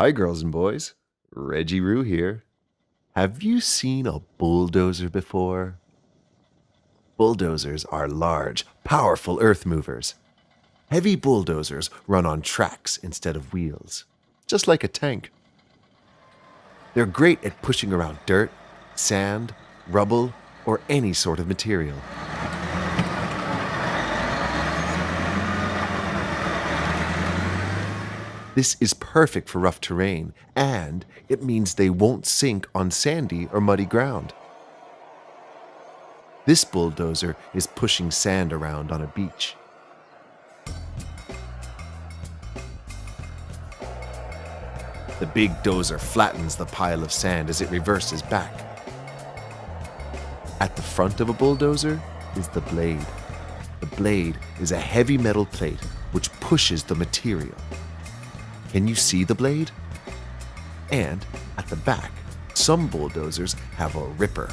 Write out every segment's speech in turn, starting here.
Hi, girls and boys. Reggie Roo here. Have you seen a bulldozer before? Bulldozers are large, powerful earth movers. Heavy bulldozers run on tracks instead of wheels, just like a tank. They're great at pushing around dirt, sand, rubble, or any sort of material. This is perfect for rough terrain, and it means they won't sink on sandy or muddy ground. This bulldozer is pushing sand around on a beach. The big dozer flattens the pile of sand as it reverses back. At the front of a bulldozer is the blade. The blade is a heavy metal plate which pushes the material. Can you see the blade? And at the back, some bulldozers have a ripper.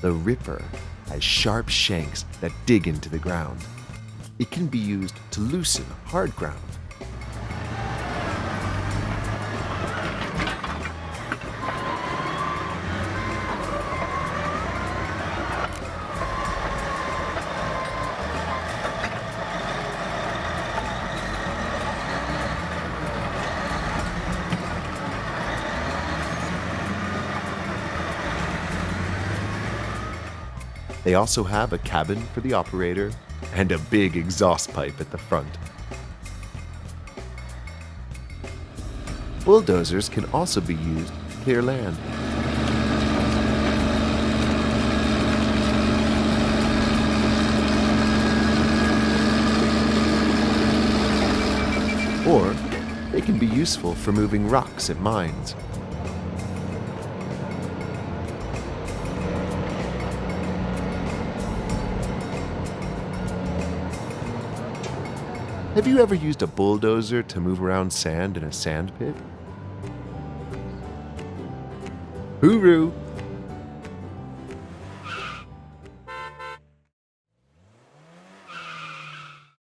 The ripper has sharp shanks that dig into the ground. It can be used to loosen hard ground. They also have a cabin for the operator and a big exhaust pipe at the front. Bulldozers can also be used to clear land. Or they can be useful for moving rocks at mines. Have you ever used a bulldozer to move around sand in a sand pit? Hooroo!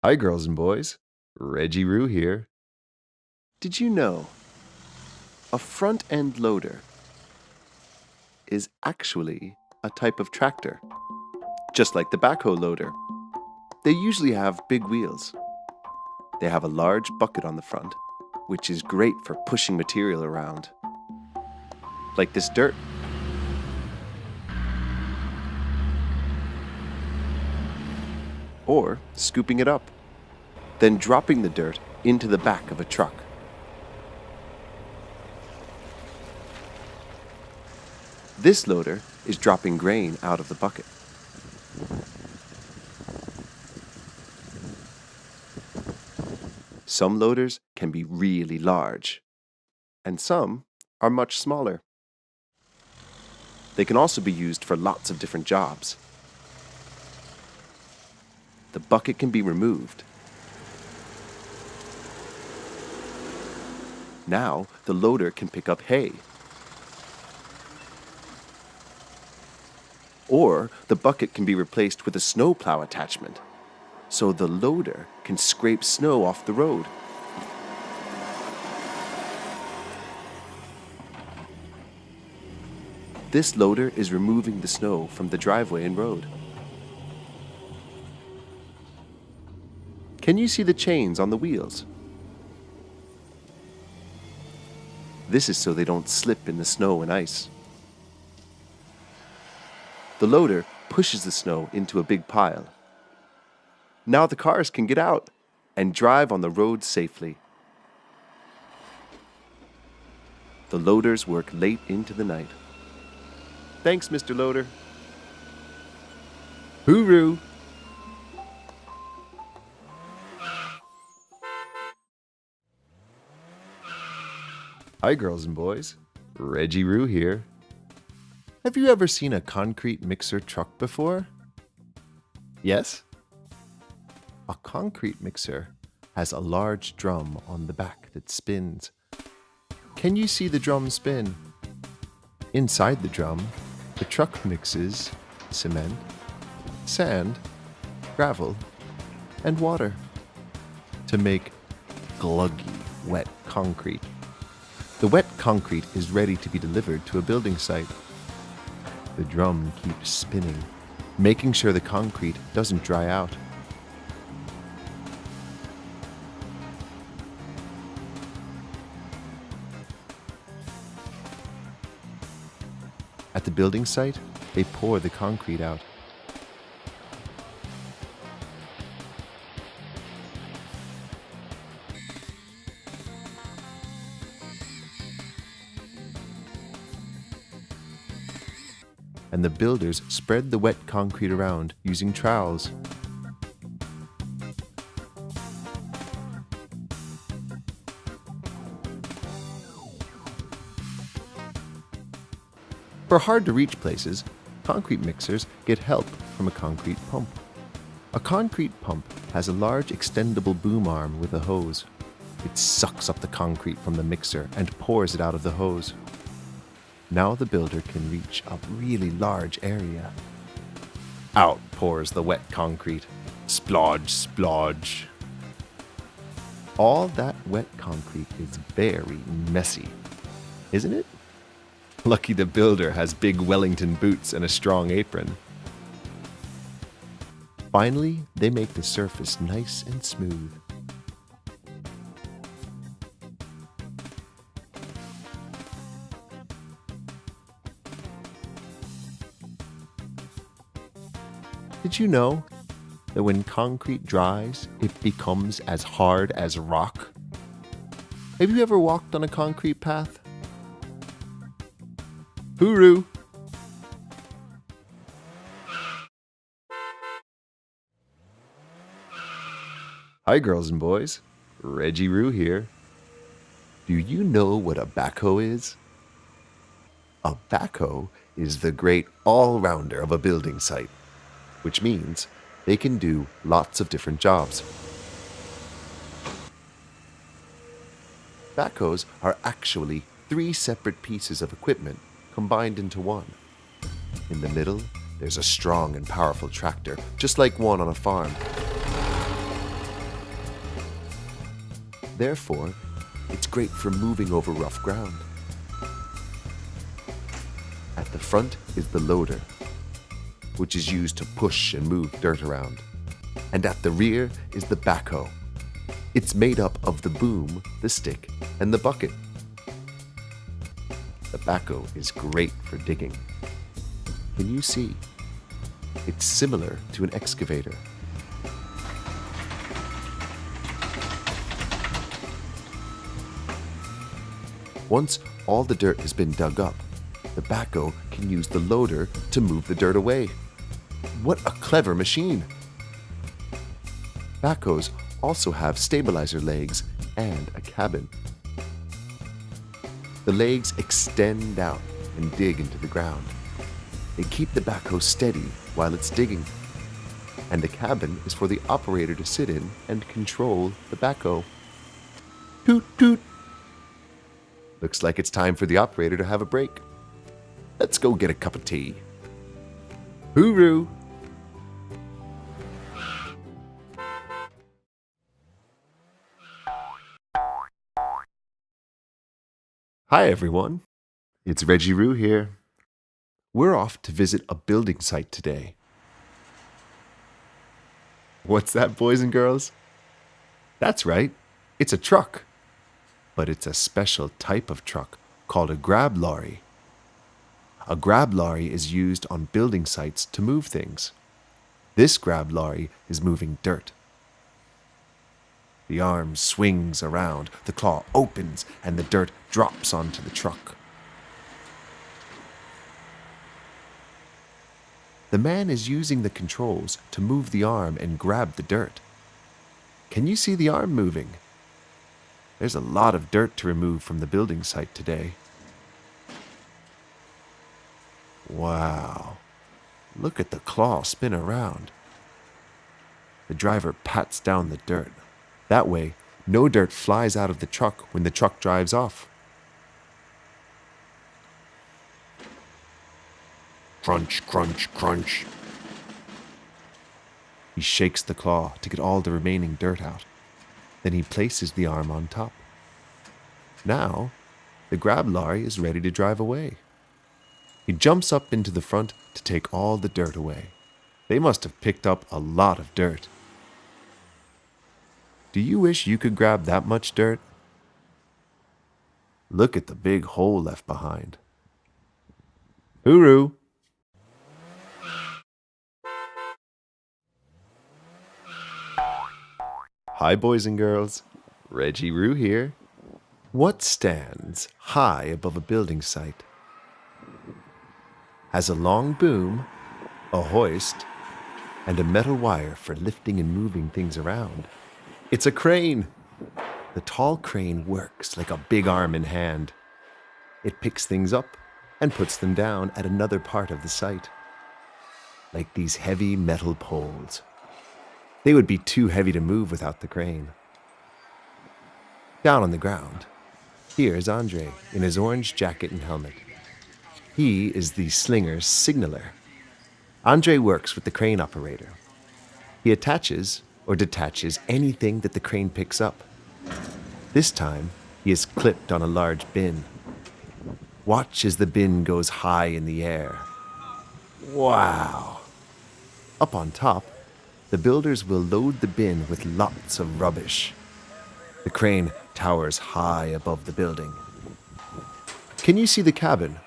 Hi, girls and boys. Reggie Roo here. Did you know a front-end loader is actually a type of tractor? Just like the backhoe loader. They usually have big wheels. They have a large bucket on the front, which is great for pushing material around, like this dirt. Or scooping it up, then dropping the dirt into the back of a truck. This loader is dropping grain out of the bucket. Some loaders can be really large, and some are much smaller. They can also be used for lots of different jobs. The bucket can be removed. Now the loader can pick up hay. Or the bucket can be replaced with a snowplow attachment, so the loader can scrape snow off the road. This loader is removing the snow from the driveway and road. Can you see the chains on the wheels? This is so they don't slip in the snow and ice. The loader pushes the snow into a big pile. Now the cars can get out and drive on the road safely. The loaders work late into the night. Thanks, Mr. Loader. Hooroo! Hi, girls and boys. Reggie Roo here. Have you ever seen a concrete mixer truck before? Yes? A concrete mixer has a large drum on the back that spins. Can you see the drum spin? Inside the drum, the truck mixes cement, sand, gravel, and water to make gluggy, wet concrete. The wet concrete is ready to be delivered to a building site. The drum keeps spinning, making sure the concrete doesn't dry out. At the building site, they pour the concrete out. And the builders spread the wet concrete around using trowels. For hard-to-reach places, concrete mixers get help from a concrete pump. A concrete pump has a large extendable boom arm with a hose. It sucks up the concrete from the mixer and pours it out of the hose. Now the builder can reach a really large area. Out pours the wet concrete. Splodge, splodge. All that wet concrete is very messy, isn't it? Lucky the builder has big Wellington boots and a strong apron. Finally, they make the surface nice and smooth. Did you know that when concrete dries, it becomes as hard as rock? Have you ever walked on a concrete path? Hooroo! Hi girls and boys, Reggie Roo here. Do you know what a backhoe is? A backhoe is the great all-rounder of a building site, which means they can do lots of different jobs. Backhoes are actually 3 separate pieces of equipment combined into one. In the middle, there's a strong and powerful tractor, just like one on a farm. Therefore, it's great for moving over rough ground. At the front is the loader, which is used to push and move dirt around. And at the rear is the backhoe. It's made up of the boom, the stick, and the bucket. The backhoe is great for digging. Can you see? It's similar to an excavator. Once all the dirt has been dug up, the backhoe can use the loader to move the dirt away. What a clever machine! Backhoes also have stabilizer legs and a cabin. The legs extend out and dig into the ground. They keep the backhoe steady while it's digging. And the cabin is for the operator to sit in and control the backhoe. Toot toot! Looks like it's time for the operator to have a break. Let's go get a cup of tea. Hooroo! Hi everyone, it's Reggie Roo here. We're off to visit a building site today. What's that, boys and girls? That's right, it's a truck. But it's a special type of truck called a grab lorry. A grab lorry is used on building sites to move things. This grab lorry is moving dirt. The arm swings around, the claw opens, and the dirt drops onto the truck. The man is using the controls to move the arm and grab the dirt. Can you see the arm moving? There's a lot of dirt to remove from the building site today. Wow, look at the claw spin around. The driver pats down the dirt. That way, no dirt flies out of the truck when the truck drives off. Crunch, crunch, crunch. He shakes the claw to get all the remaining dirt out. Then he places the arm on top. Now, the grab lorry is ready to drive away. He jumps up into the front to take all the dirt away. They must have picked up a lot of dirt. Do you wish you could grab that much dirt? Look at the big hole left behind. Hooroo! Hi, boys and girls. Reggie Roo here. What stands high above a building site? Has a long boom, a hoist, and a metal wire for lifting and moving things around. It's a crane. The tall crane works like a big arm and hand. It picks things up and puts them down at another part of the site, like these heavy metal poles. They would be too heavy to move without the crane. Down on the ground, here's Andre in his orange jacket and helmet. He is the slinger's signaler. Andre works with the crane operator. He attaches or detaches anything that the crane picks up. This time, he is clipped on a large bin. Watch as the bin goes high in the air. Wow! Up on top, the builders will load the bin with lots of rubbish. The crane towers high above the building. Can you see the cabin?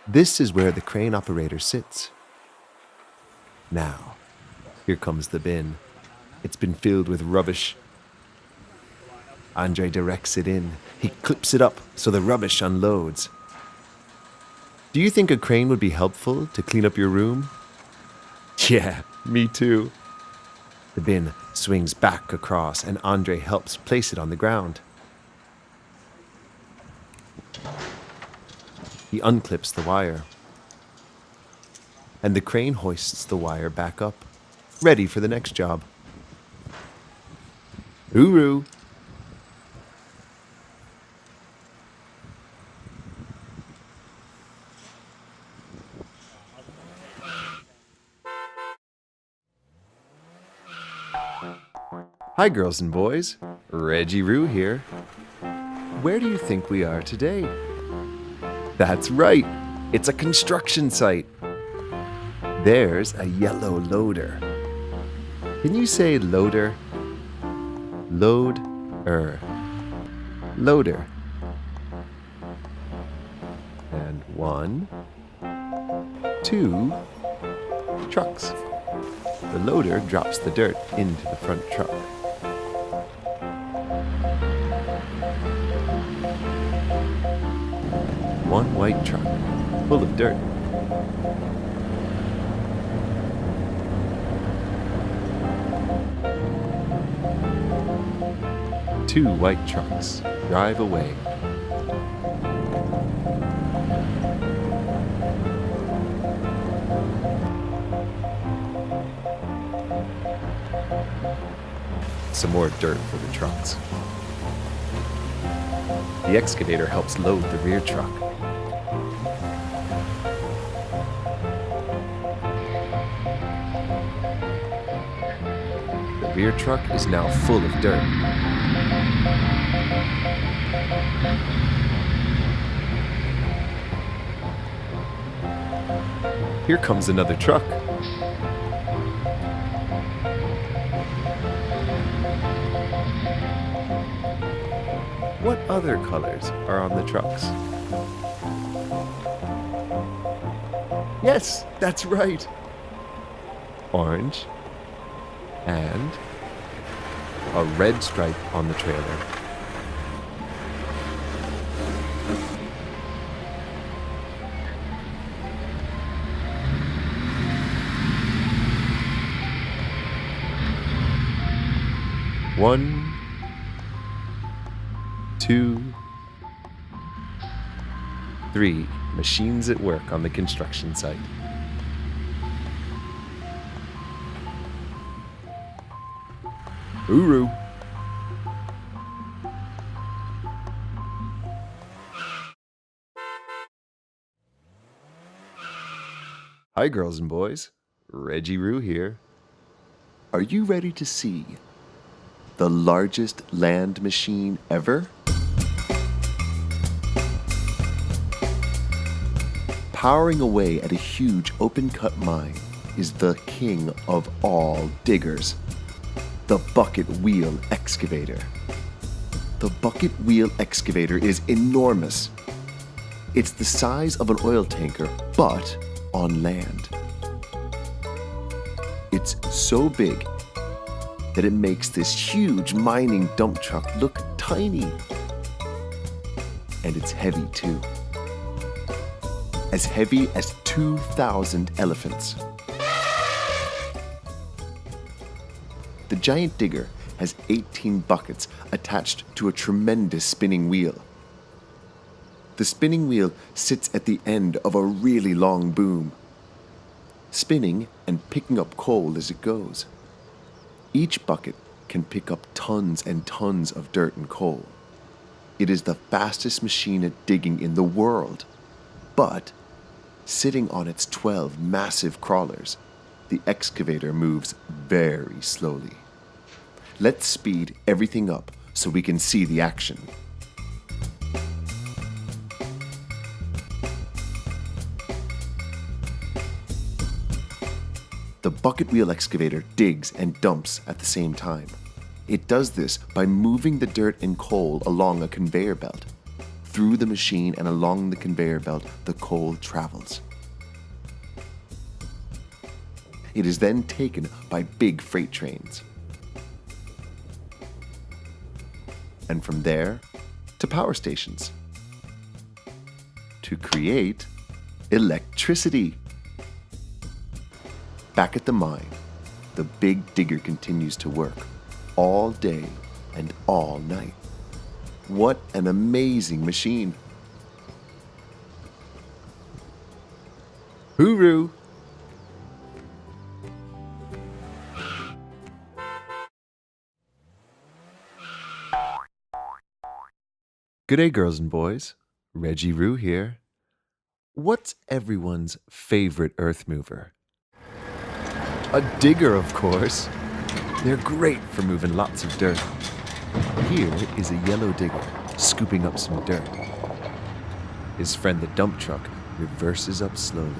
This is where the crane operator sits. Now, here comes the bin. It's been filled with rubbish. Andre directs it in. He clips it up so the rubbish unloads. Do you think a crane would be helpful to clean up your room? Yeah, me too. The bin swings back across and Andre helps place it on the ground. He unclips the wire. And the crane hoists the wire back up, ready for the next job. Hooroo! Hi, girls and boys. Reggie Roo here. Where do you think we are today? That's right. It's a construction site. There's a yellow loader. Can you say loader? Load-er. Loader. And 1, 2 trucks. The loader drops the dirt into the front truck. One white truck, full of dirt. Two white trucks drive away. Some more dirt for the trucks. The excavator helps load the rear truck. The rear truck is now full of dirt. Here comes another truck. What other colors are on the trucks? Yes, that's right. Orange and a red stripe on the trailer. One, 2, 3 machines at work on the construction site. Hooroo! Hi, girls and boys. Reggie Roo here. Are you ready to see the largest land machine ever? Powering away at a huge open-cut mine is the king of all diggers, the bucket wheel excavator. The bucket wheel excavator is enormous. It's the size of an oil tanker, but on land. It's so big that it makes this huge mining dump truck look tiny. And it's heavy too. As heavy as 2,000 elephants. The giant digger has 18 buckets attached to a tremendous spinning wheel. The spinning wheel sits at the end of a really long boom, spinning and picking up coal as it goes. Each bucket can pick up tons and tons of dirt and coal. It is the fastest machine at digging in the world. But, sitting on its 12 massive crawlers, the excavator moves very slowly. Let's speed everything up so we can see the action. The bucket wheel excavator digs and dumps at the same time. It does this by moving the dirt and coal along a conveyor belt. Through the machine and along the conveyor belt, the coal travels. It is then taken by big freight trains. And from there to power stations to create electricity. Back at the mine, the big digger continues to work all day and all night. What an amazing machine! Hooroo! G'day, girls and boys. Reggie Roo here. What's everyone's favorite earth mover? A digger, of course. They're great for moving lots of dirt. Here is a yellow digger scooping up some dirt. His friend the dump truck reverses up slowly.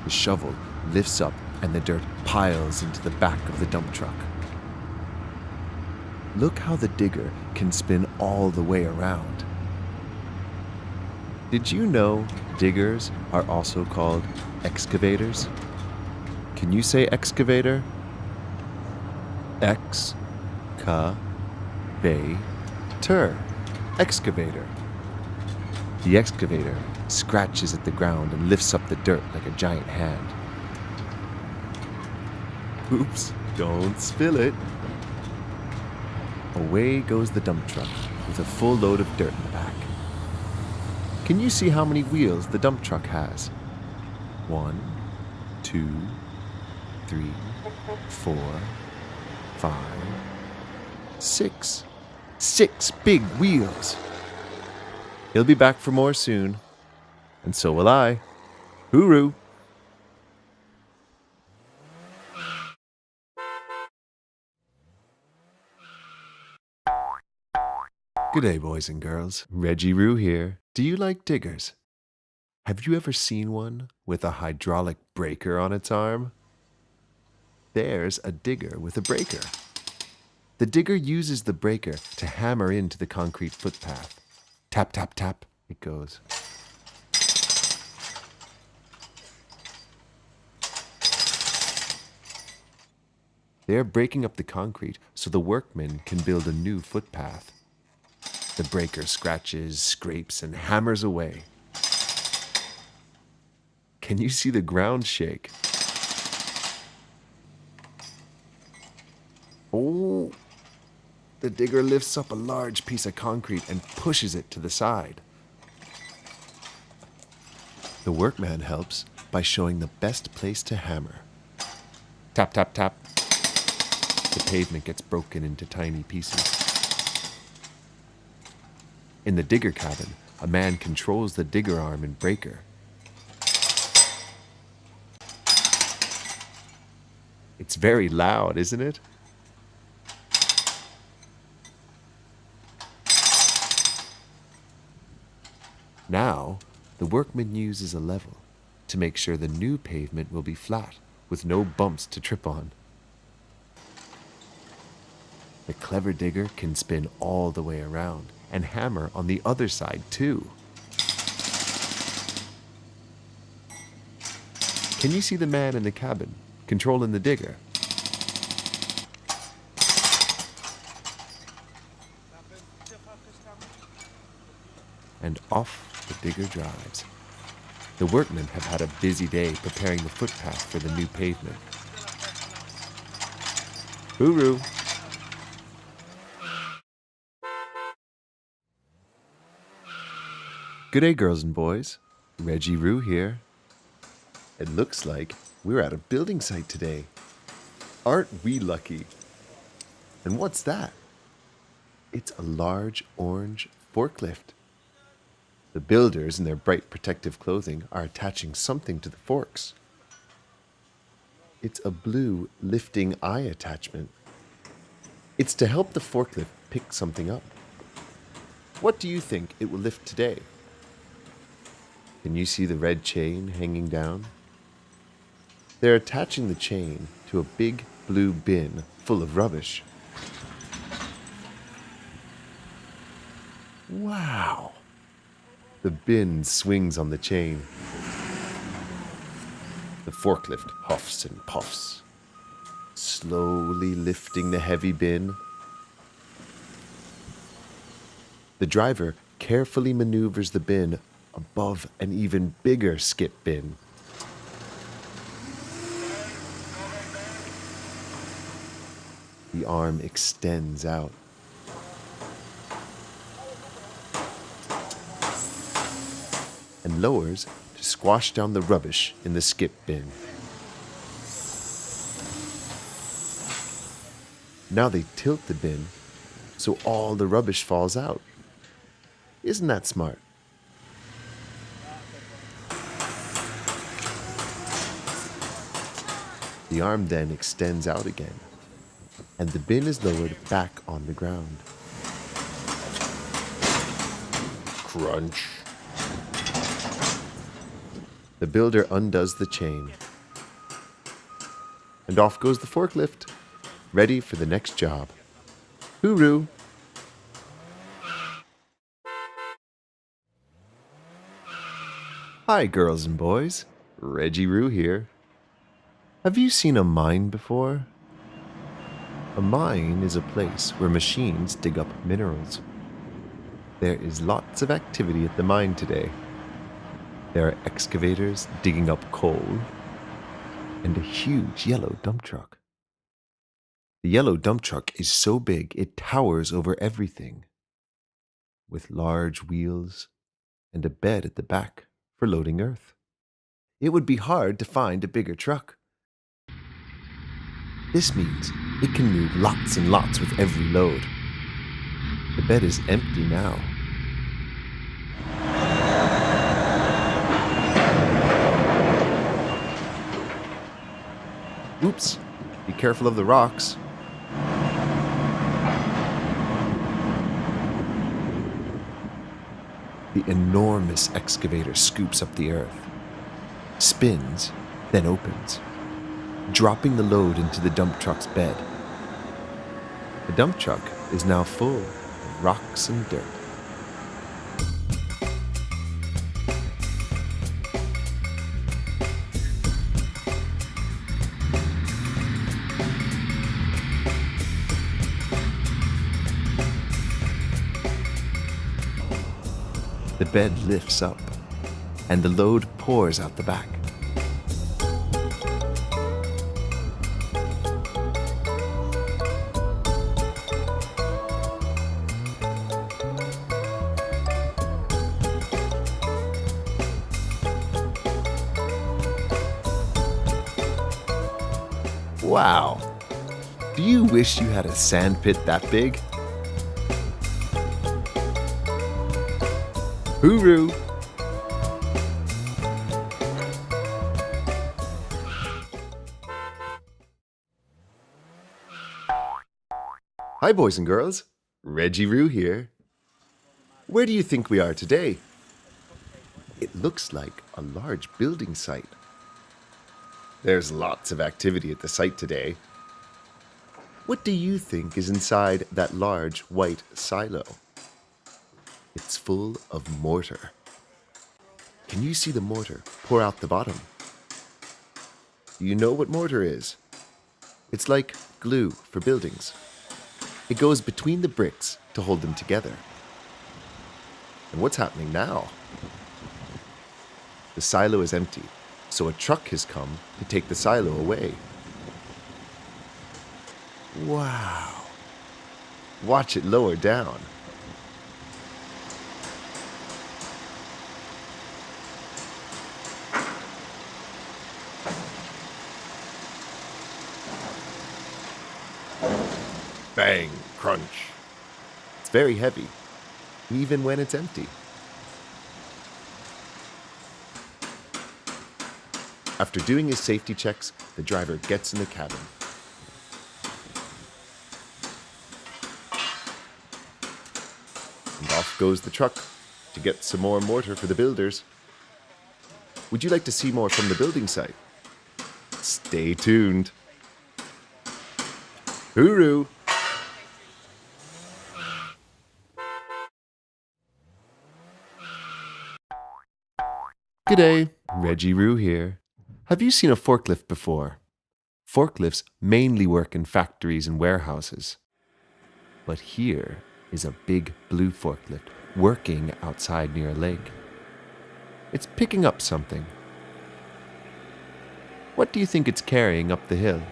The shovel lifts up and the dirt piles into the back of the dump truck. Look how the digger can spin all the way around. Did you know diggers are also called excavators? Can you say excavator? Ex-ca-va-ter. Excavator. The excavator scratches at the ground and lifts up the dirt like a giant hand. Oops, don't spill it. Away goes the dump truck with a full load of dirt in the back. Can you see how many wheels the dump truck has? 1, 2, 3, 4, 5, 6. 6 big wheels. He'll be back for more soon. And so will I. Hooroo! G'day, boys and girls. Reggie Roo here. Do you like diggers? Have you ever seen one with a hydraulic breaker on its arm? There's a digger with a breaker. The digger uses the breaker to hammer into the concrete footpath. Tap, tap, tap, it goes. They're breaking up the concrete so the workmen can build a new footpath. The breaker scratches, scrapes, and hammers away. Can you see the ground shake? Oh! The digger lifts up a large piece of concrete and pushes it to the side. The workman helps by showing the best place to hammer. Tap, tap, tap. The pavement gets broken into tiny pieces. In the digger cabin, a man controls the digger arm and breaker. It's very loud, isn't it? Now, the workman uses a level to make sure the new pavement will be flat with no bumps to trip on. The clever digger can spin all the way around and hammer on the other side too. Can you see the man in the cabin controlling the digger? And off the digger drives. The workmen have had a busy day preparing the footpath for the new pavement. Hooroo! Good day, girls and boys. Reggie Roo here. It looks like we're at a building site today. Aren't we lucky? And what's that? It's a large orange forklift. The builders in their bright protective clothing are attaching something to the forks. It's a blue lifting eye attachment. It's to help the forklift pick something up. What do you think it will lift today? Can you see the red chain hanging down? They're attaching the chain to a big blue bin full of rubbish. Wow! The bin swings on the chain. The forklift huffs and puffs, slowly lifting the heavy bin. The driver carefully maneuvers the bin above an even bigger skip bin. The arm extends out. And lowers to squash down the rubbish in the skip bin. Now they tilt the bin so all the rubbish falls out. Isn't that smart? The arm then extends out again, and the bin is lowered back on the ground. Crunch. The builder undoes the chain, and off goes the forklift, ready for the next job. Hooroo! Hi, girls and boys. Reggie Roo here. Have you seen a mine before? A mine is a place where machines dig up minerals. There is lots of activity at the mine today. There are excavators digging up coal and a huge yellow dump truck. The yellow dump truck is so big it towers over everything, with large wheels and a bed at the back for loading earth. It would be hard to find a bigger truck. This means it can move lots and lots with every load. The bed is empty now. Oops, be careful of the rocks. The enormous excavator scoops up the earth, spins, then opens, dropping the load into the dump truck's bed. The dump truck is now full of rocks and dirt. The bed lifts up, and the load pours out the back. Wow! Do you wish you had a sand pit that big? Hooroo! Hi, boys and girls. Reggie Roo here. Where do you think we are today? It looks like a large building site. There's lots of activity at the site today. What do you think is inside that large white silo? It's full of mortar. Can you see the mortar pour out the bottom? Do you know what mortar is? It's like glue for buildings. It goes between the bricks to hold them together. And what's happening now? The silo is empty, so a truck has come to take the silo away. Wow! Watch it lower down. Bang! Crunch! It's very heavy, even when it's empty. After doing his safety checks, the driver gets in the cabin. And off goes the truck to get some more mortar for the builders. Would you like to see more from the building site? Stay tuned. Hooroo! G'day, Reggie Roo here. Have you seen a forklift before? Forklifts mainly work in factories and warehouses. But here is a big blue forklift working outside near a lake. It's picking up something. What do you think it's carrying up the hill?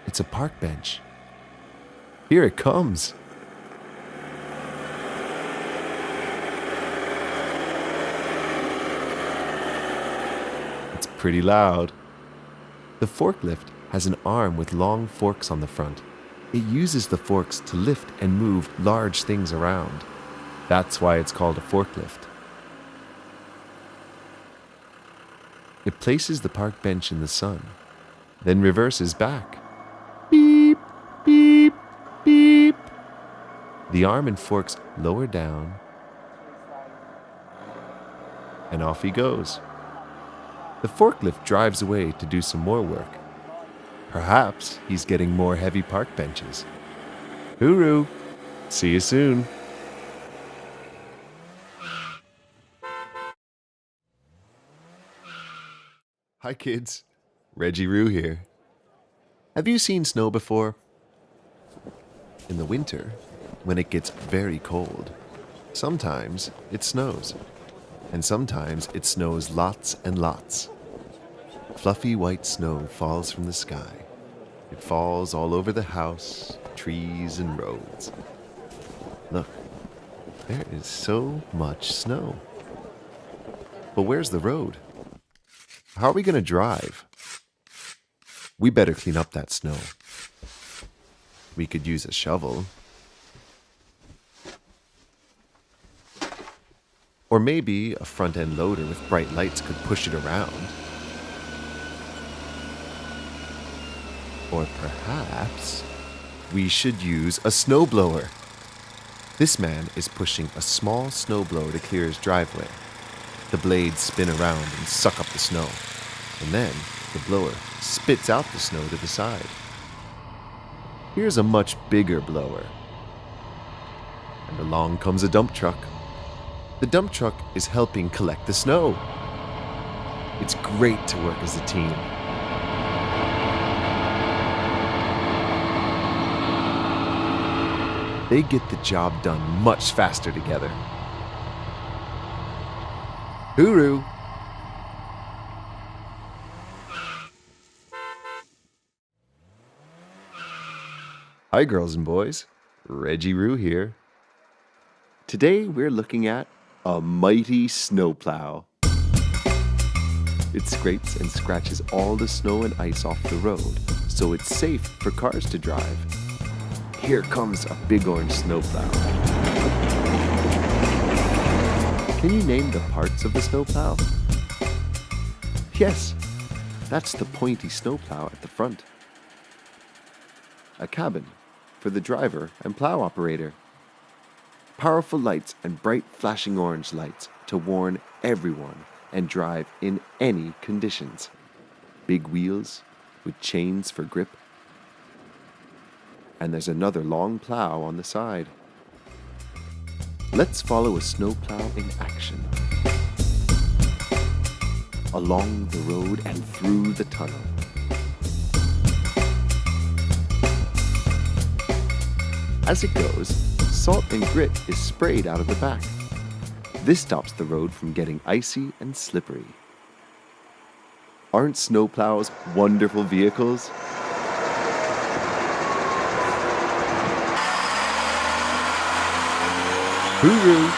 It's a park bench. Here it comes. It's pretty loud. The forklift has an arm with long forks on the front. It uses the forks to lift and move large things around. That's why it's called a forklift. It places the park bench in the sun, then reverses back. Beep, beep, beep. The arm and forks lower down, and off he goes. The forklift drives away to do some more work. Perhaps he's getting more heavy park benches. Hooroo! See you soon. Hi kids, Reggie Roo here. Have you seen snow before? In the winter, when it gets very cold, sometimes it snows. And sometimes it snows lots and lots. Fluffy white snow falls from the sky. It falls all over the house, trees, and roads. Look, there is so much snow. But where's the road? How are we going to drive? We better clean up that snow. We could use a shovel. Or maybe a front-end loader with bright lights could push it around. Or perhaps we should use a snowblower. This man is pushing a small snowblower to clear his driveway. The blades spin around and suck up the snow. And then the blower spits out the snow to the side. Here's a much bigger blower. And along comes a dump truck. The dump truck is helping collect the snow. It's great to work as a team. They get the job done much faster together. Hooroo! Hi girls and boys, Reggie Roo here. Today we're looking at a mighty snowplow. It scrapes and scratches all the snow and ice off the road, so it's safe for cars to drive. Here comes a big orange snowplow. Can you name the parts of the snowplow? Yes, that's the pointy snowplow at the front. a cabin for the driver and plow operator. Powerful lights and bright flashing orange lights to warn everyone and drive in any conditions. Big wheels with chains for grip. And there's another long plow on the side. Let's follow a snowplow in action. Along the road and through the tunnel. As it goes, salt and grit is sprayed out of the back. This stops the road from getting icy and slippery. Aren't snowplows wonderful vehicles? Hooroo!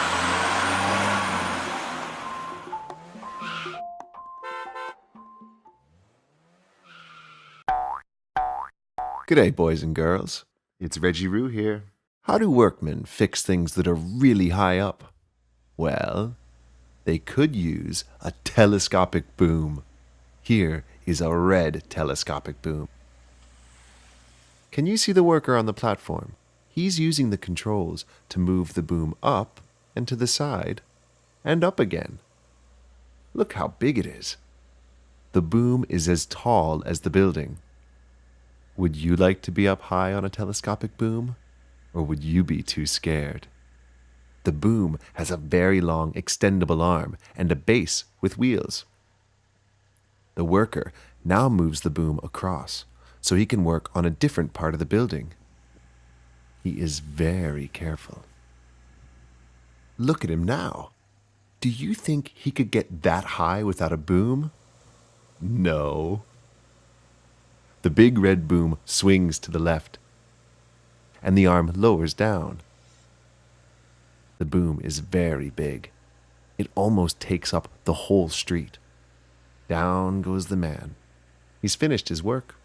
G'day, boys and girls. It's Reggie Roo here. How do workmen fix things that are really high up? Well, they could use a telescopic boom. Here is a red telescopic boom. Can you see the worker on the platform? He's using the controls to move the boom up and to the side and up again. Look how big it is. The boom is as tall as the building. Would you like to be up high on a telescopic boom? Or would you be too scared? The boom has a very long extendable arm and a base with wheels. The worker now moves the boom across so he can work on a different part of the building. He is very careful. Look at him now. Do you think he could get that high without a boom? No. The big red boom swings to the left, and the arm lowers down. The boom is very big. It almost takes up the whole street. Down goes the man. He's finished his work.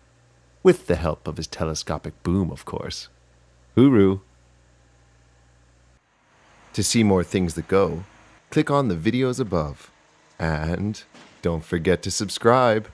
With the help of his telescopic boom, of course. Hooroo! To see more things that go, click on the videos above. And don't forget to subscribe.